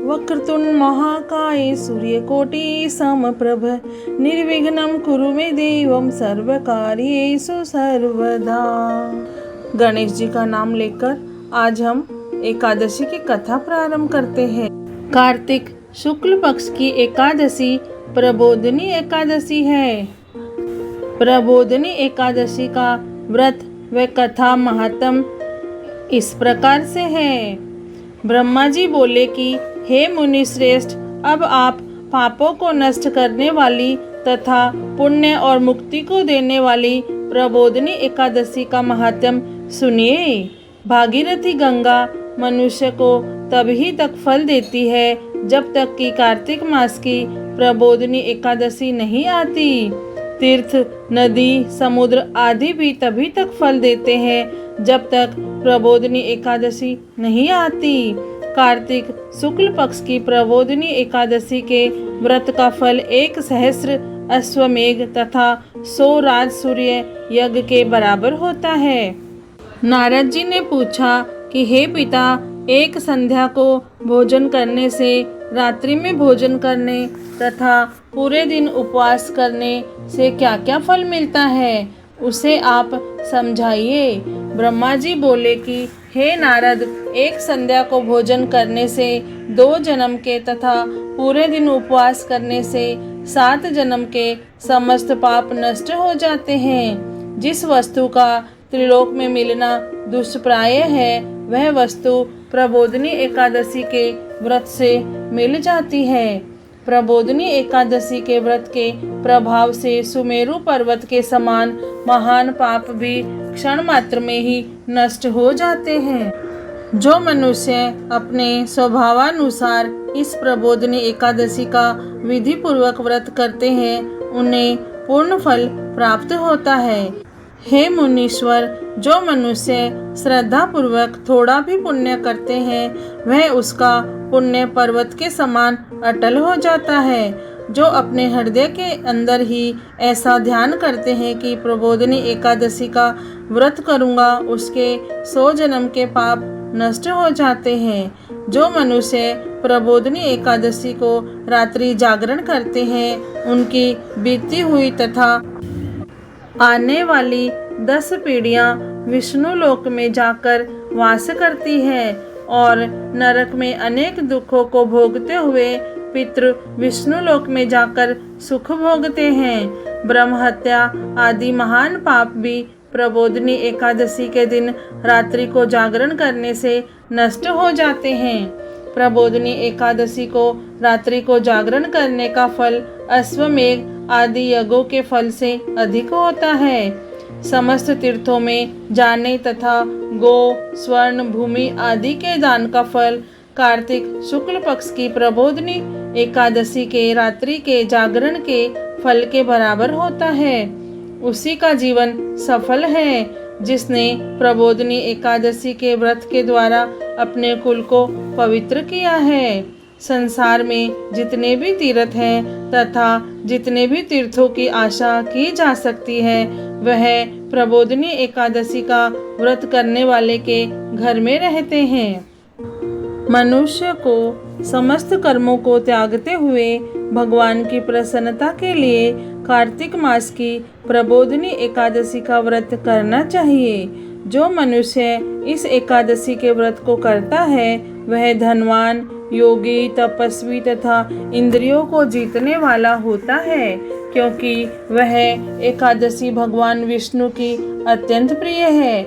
वक्रतुंड महाकाय सूर्यकोटि समप्रभ निर्विघ्नं कुरु मे देवं सर्वकार्येषु सर्वदा। गणेश जी का नाम लेकर आज हम एकादशी की कथा प्रारंभ करते हैं। कार्तिक शुक्ल पक्ष की एकादशी प्रबोधिनी एकादशी है। प्रबोधिनी एकादशी का व्रत व कथा महात्म इस प्रकार से है। ब्रह्मा जी बोले कि हे मुनि श्रेष्ठ, अब आप पापों को नष्ट करने वाली तथा पुण्य और मुक्ति को देने वाली प्रबोधिनी एकादशी का महात्म्य सुनिए। भागीरथी गंगा मनुष्य को तभी तक फल देती है जब तक कि कार्तिक मास की प्रबोधिनी एकादशी नहीं आती। तीर्थ, नदी, समुद्र आदि भी तभी तक फल देते हैं जब तक प्रबोधिनी एकादशी नहीं आती। कार्तिक शुक्ल पक्ष की प्रबोधिनी एकादशी के व्रत का फल 1 सहस्र अश्वमेघ तथा 100 राजसूय यज्ञ के बराबर होता है। नारद जी ने पूछा कि हे पिता, एक संध्या को भोजन करने से, रात्रि में भोजन करने तथा पूरे दिन उपवास करने से क्या क्या फल मिलता है, उसे आप समझाइए। ब्रह्मा जी बोले कि हे नारद, एक संध्या को भोजन करने से 2 जन्म के तथा पूरे दिन उपवास करने से 7 जन्म के समस्त पाप नष्ट हो जाते हैं। जिस वस्तु का त्रिलोक में मिलना दुष्प्राय है, वह वस्तु प्रबोधिनी एकादशी के व्रत से मिल जाती है। प्रबोधिनी एकादशी के व्रत के प्रभाव से सुमेरु पर्वत के समान महान पाप भी क्षण मात्र में ही नष्ट हो जाते हैं। जो मनुष्य अपने स्वभावानुसार इस प्रबोधिनी एकादशी का विधि पूर्वक व्रत करते हैं, उन्हें पूर्ण फल प्राप्त होता है। हे मुनीश्वर, जो मनुष्य श्रद्धा पूर्वक थोड़ा भी पुण्य करते हैं, वह उसका पुण्य पर्वत के समान अटल हो जाता है। जो अपने हृदय के अंदर ही ऐसा ध्यान करते हैं कि प्रबोधिनी एकादशी का व्रत करूँगा, उसके 100 जन्म के पाप नष्ट हो जाते हैं। जो मनुष्य प्रबोधिनी एकादशी को रात्रि जागरण करते हैं, उनकी बीती हुई तथा आने वाली 10 पीढ़ियाँ विष्णु लोक में जाकर वास करती है और नरक में अनेक दुखों को भोगते हुए पितृ विष्णु लोक में जाकर सुख भोगते हैं। ब्रह्म हत्या आदि महान पाप भी प्रबोधिनी एकादशी के दिन रात्रि को जागरण करने से नष्ट हो जाते हैं। प्रबोधिनी एकादशी को रात्रि को जागरण करने का फल अश्वमेघ आदि यज्ञों के फल से अधिक होता है। समस्त तीर्थों में जाने तथा गो, स्वर्ण, भूमि आदि के दान का फल कार्तिक शुक्ल पक्ष की प्रबोधिनी एकादशी के रात्रि के जागरण के फल के बराबर होता है। उसी का जीवन सफल है जिसने प्रबोधिनी एकादशी के व्रत के द्वारा अपने कुल को पवित्र किया है। संसार में जितने भी तीर्थ हैं तथा जितने भी तीर्थों की आशा की जा सकती है, वह प्रबोधिनी एकादशी का व्रत करने वाले के घर में रहते हैं। मनुष्य को समस्त कर्मों को त्यागते हुए भगवान की प्रसन्नता के लिए कार्तिक मास की प्रबोधिनी एकादशी का व्रत करना चाहिए। जो मनुष्य इस एकादशी के व्रत को करता है, वह धनवान, योगी, तपस्वी तथा इंद्रियों को जीतने वाला होता है, क्योंकि वह एकादशी भगवान विष्णु की अत्यंत प्रिय है।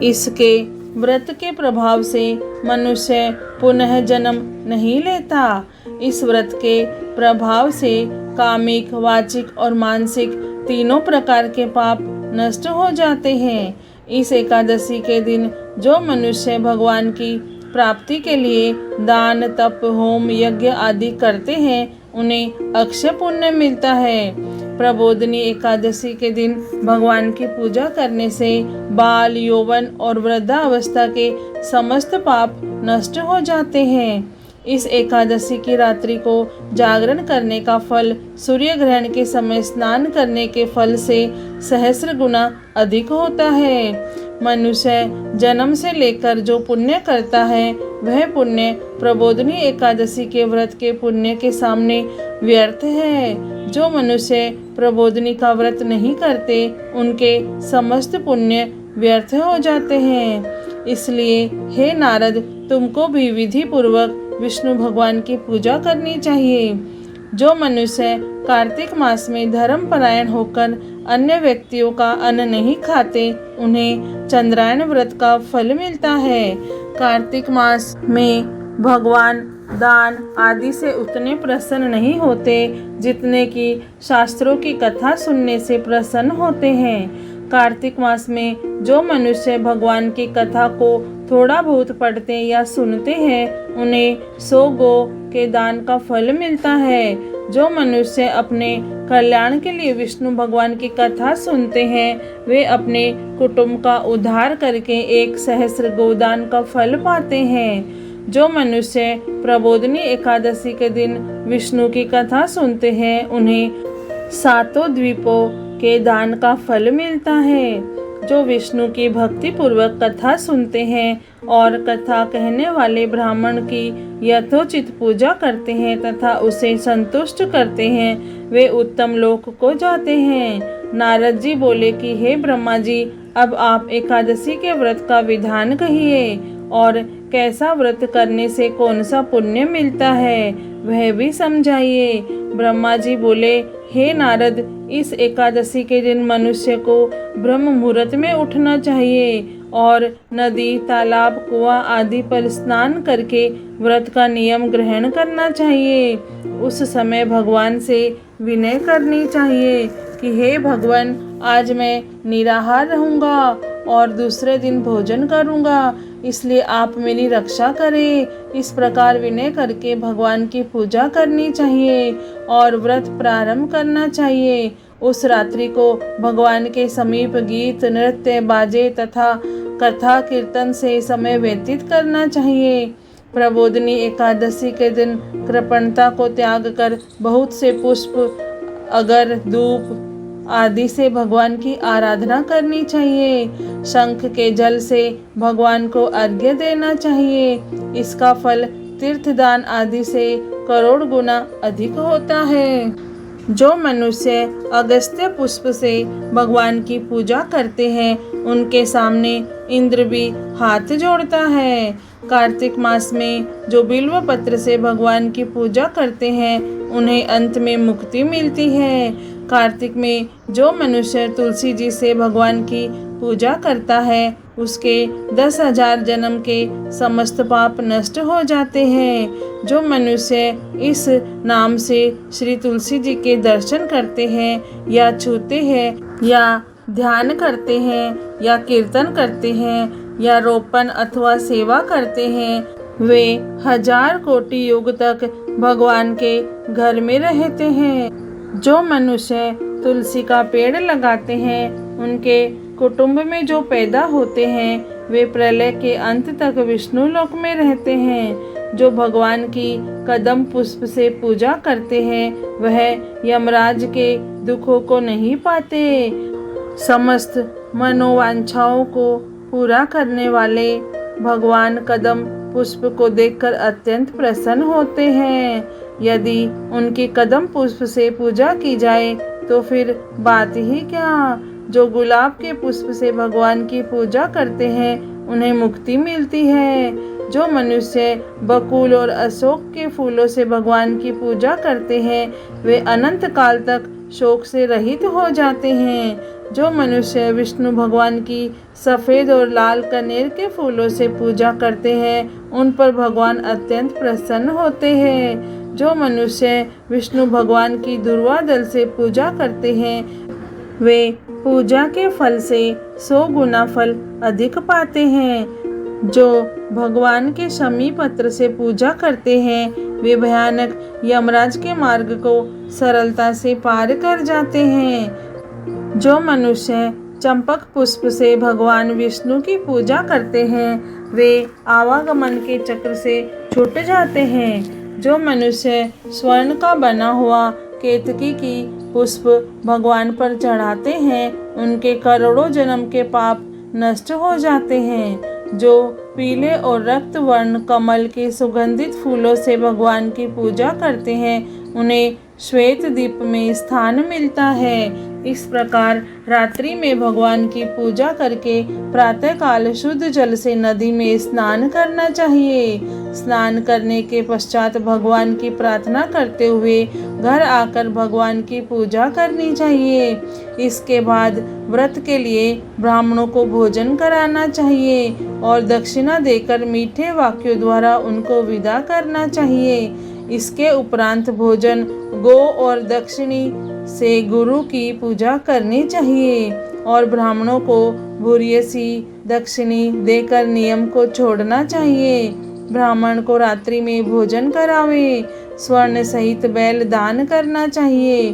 इसके व्रत के प्रभाव से मनुष्य पुनः जन्म नहीं लेता। इस व्रत के प्रभाव से कामिक, वाचिक और मानसिक तीनों प्रकार के पाप नष्ट हो जाते हैं। इस एकादशी के दिन जो मनुष्य भगवान की प्राप्ति के लिए दान, तप, होम, यज्ञ आदि करते हैं, उन्हें अक्षय पुण्य मिलता है। प्रबोधिनी एकादशी के दिन भगवान की पूजा करने से बाल, यौवन और वृद्धावस्था के समस्त पाप नष्ट हो जाते हैं। इस एकादशी की रात्रि को जागरण करने का फल सूर्य ग्रहण के समय स्नान करने के फल से सहस्र गुना अधिक होता है। मनुष्य जन्म से लेकर जो पुण्य करता है वह पुण्य प्रबोधिनी एकादशी के व्रत के पुण्य के सामने व्यर्थ है। जो मनुष्य प्रबोधिनी का व्रत नहीं करते उनके समस्त पुण्य व्यर्थ हो जाते हैं। इसलिए हे नारद, तुमको भी विधि पूर्वक विष्णु भगवान की पूजा करनी चाहिए। जो मनुष्य कार्तिक मास में धर्मपरायण होकर अन्य व्यक्तियों का अन्न नहीं खाते उन्हें चंद्रायण व्रत का फल मिलता है। कार्तिक मास में भगवान दान आदि से उतने प्रसन्न नहीं होते जितने कि शास्त्रों की कथा सुनने से प्रसन्न होते हैं। कार्तिक मास में जो मनुष्य भगवान की कथा को थोड़ा बहुत पढ़ते या सुनते हैं उन्हें 100 गौ के दान का फल मिलता है। जो मनुष्य अपने कल्याण के लिए विष्णु भगवान की कथा सुनते हैं वे अपने कुटुंब का उद्धार करके 1 सहस्र गोदान का फल पाते हैं। जो मनुष्य प्रबोधिनी एकादशी के दिन विष्णु की कथा सुनते हैं उन्हें 7 द्वीपों के दान का फल मिलता है। जो विष्णु की भक्ति पूर्वक कथा सुनते हैं और कथा कहने वाले ब्राह्मण की यथोचित पूजा करते हैं तथा उसे संतुष्ट करते हैं वे उत्तम लोक को जाते हैं। नारद जी बोले कि हे ब्रह्मा जी, अब आप एकादशी के व्रत का विधान कहिए और कैसा व्रत करने से कौन सा पुण्य मिलता है वह भी समझाइए। ब्रह्मा जी बोले, हे नारद, इस एकादशी के दिन मनुष्य को ब्रह्म मुहूर्त में उठना चाहिए और नदी, तालाब, कुआं आदि पर स्नान करके व्रत का नियम ग्रहण करना चाहिए। उस समय भगवान से विनय करनी चाहिए कि हे भगवान, आज मैं निराहार रहूँगा और दूसरे दिन भोजन करूँगा, इसलिए आप मेरी रक्षा करें। इस प्रकार विनय करके भगवान की पूजा करनी चाहिए और व्रत प्रारंभ करना चाहिए। उस रात्रि को भगवान के समीप गीत, नृत्य, बाजे तथा कथा कीर्तन से समय व्यतीत करना चाहिए। प्रबोधिनी एकादशी के दिन कृपणता को त्याग कर बहुत से पुष्प, अगर, धूप आदि से भगवान की आराधना करनी चाहिए। शंख के जल से भगवान को अर्घ्य देना चाहिए। इसका फल तीर्थदान आदि से करोड़ गुना अधिक होता है। जो मनुष्य अगस्त्य पुष्प से भगवान की पूजा करते हैं उनके सामने इंद्र भी हाथ जोड़ता है। कार्तिक मास में जो बिल्व पत्र से भगवान की पूजा करते हैं उन्हें अंत में मुक्ति मिलती है। कार्तिक में जो मनुष्य तुलसी जी से भगवान की पूजा करता है उसके 10,000 जन्म के समस्त पाप नष्ट हो जाते हैं। जो मनुष्य इस नाम से श्री तुलसी जी के दर्शन करते हैं या छूते हैं या ध्यान करते हैं या कीर्तन करते हैं या रोपण अथवा सेवा करते हैं वे 1000 कोटि युग तक भगवान के घर में रहते हैं। जो मनुष्य तुलसी का पेड़ लगाते हैं उनके कुटुंब में जो पैदा होते हैं वे प्रलय के अंत तक विष्णु लोक में रहते हैं। जो भगवान की कदम पुष्प से पूजा करते हैं वह यमराज के दुखों को नहीं पाते। समस्त मनोवांछाओं को पूरा करने वाले भगवान कदम पुष्प को देखकर अत्यंत प्रसन्न होते हैं। यदि उनकी कदम पुष्प से पूजा की जाए तो फिर बात ही क्या। जो गुलाब के पुष्प से भगवान की पूजा करते हैं उन्हें मुक्ति मिलती है। जो मनुष्य बकुल और अशोक के फूलों से भगवान की पूजा करते हैं वे अनंत काल तक शोक से रहित हो जाते हैं। जो मनुष्य विष्णु भगवान की सफ़ेद और लाल कनेर के फूलों से पूजा करते हैं उन पर भगवान अत्यंत प्रसन्न होते हैं। जो मनुष्य विष्णु भगवान की दुर्वा दल से पूजा करते हैं वे पूजा के फल से 100 गुना फल अधिक पाते हैं। जो भगवान के शमी पत्र से पूजा करते हैं वे भयानक यमराज के मार्ग को सरलता से पार कर जाते हैं। जो मनुष्य चंपक पुष्प से भगवान विष्णु की पूजा करते हैं वे आवागमन के चक्र से छूट जाते हैं। जो मनुष्य स्वर्ण का बना हुआ केतकी की पुष्प भगवान पर चढ़ाते हैं उनके करोड़ों जन्म के पाप नष्ट हो जाते हैं। जो पीले और रक्त वर्ण कमल के सुगंधित फूलों से भगवान की पूजा करते हैं उन्हें श्वेत दीप में स्थान मिलता है। इस प्रकार रात्रि में भगवान की पूजा करके प्रातःकाल शुद्ध जल से नदी में स्नान करना चाहिए। स्नान करने के पश्चात भगवान की प्रार्थना करते हुए घर आकर भगवान की पूजा करनी चाहिए। इसके बाद व्रत के लिए ब्राह्मणों को भोजन कराना चाहिए और दक्षिणा देकर मीठे वाक्यों द्वारा उनको विदा करना चाहिए। इसके उपरांत भोजन, गो और दक्षिणी से गुरु की पूजा करनी चाहिए और ब्राह्मणों को भूरियसी दक्षिणी देकर नियम को छोड़ना चाहिए। ब्राह्मण को रात्रि में भोजन करावे, स्वर्ण सहित बैल दान करना चाहिए।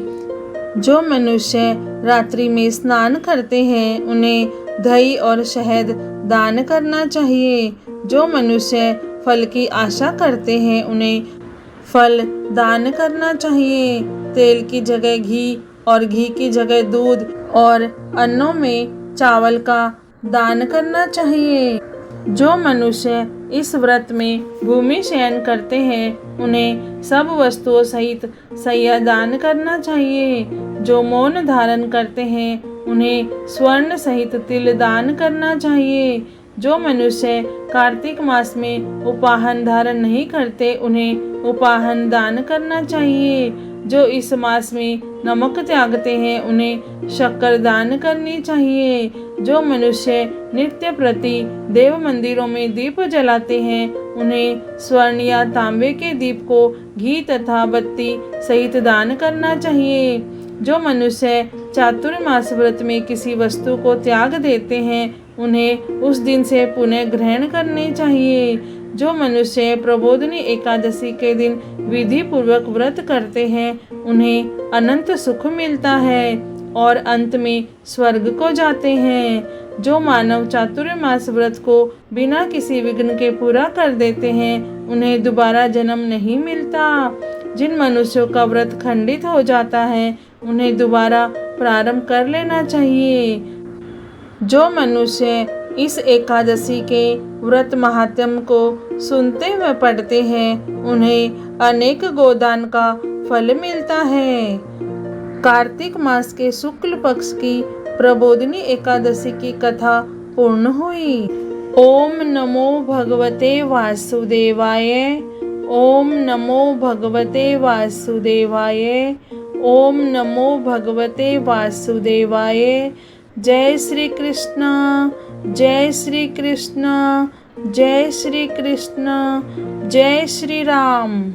जो मनुष्य रात्रि में स्नान करते हैं उन्हें दही और शहद दान करना चाहिए। जो मनुष्य फल की आशा करते हैं उन्हें फल दान करना चाहिए। तेल की जगह घी और घी की जगह दूध और अन्नों में चावल का दान करना चाहिए। जो मनुष्य इस व्रत में भूमि शयन करते हैं उन्हें सब वस्तुओं सहित शय्या दान करना चाहिए। जो मौन धारण करते हैं उन्हें स्वर्ण सहित तिल दान करना चाहिए। जो मनुष्य कार्तिक मास में उपाहन धारण नहीं करते उन्हें उपाहन दान करना चाहिए। जो इस मास में नमक त्यागते हैं उन्हें शक्कर दान करनी चाहिए। जो मनुष्य नित्य प्रति देव मंदिरों में दीप जलाते हैं उन्हें स्वर्ण या तांबे के दीप को घी तथा बत्ती सहित दान करना चाहिए। जो मनुष्य चातुर्मास व्रत में किसी वस्तु को त्याग देते हैं उन्हें उस दिन से पुनः ग्रहण करनी चाहिए। जो मनुष्य प्रबोधिनी एकादशी के दिन विधि पूर्वक व्रत करते हैं उन्हें अनंत सुख मिलता है और अंत में स्वर्ग को जाते हैं। जो मानव चातुर्मास व्रत को बिना किसी विघ्न के पूरा कर देते हैं उन्हें दोबारा जन्म नहीं मिलता। जिन मनुष्यों का व्रत खंडित हो जाता है उन्हें दोबारा प्रारंभ कर लेना चाहिए। जो मनुष्य इस एकादशी के व्रत महात्म्य को सुनते व पढ़ते हैं उन्हें अनेक गोदान का फल मिलता है। कार्तिक मास के शुक्ल पक्ष की प्रबोधिनी एकादशी की कथा पूर्ण हुई। ओम नमो भगवते वासुदेवाय। ओम नमो भगवते वासुदेवाय। ओम नमो भगवते वासुदेवाय। जय श्री कृष्ण, जय श्री कृष्ण, जय श्री कृष्ण, जय श्री राम।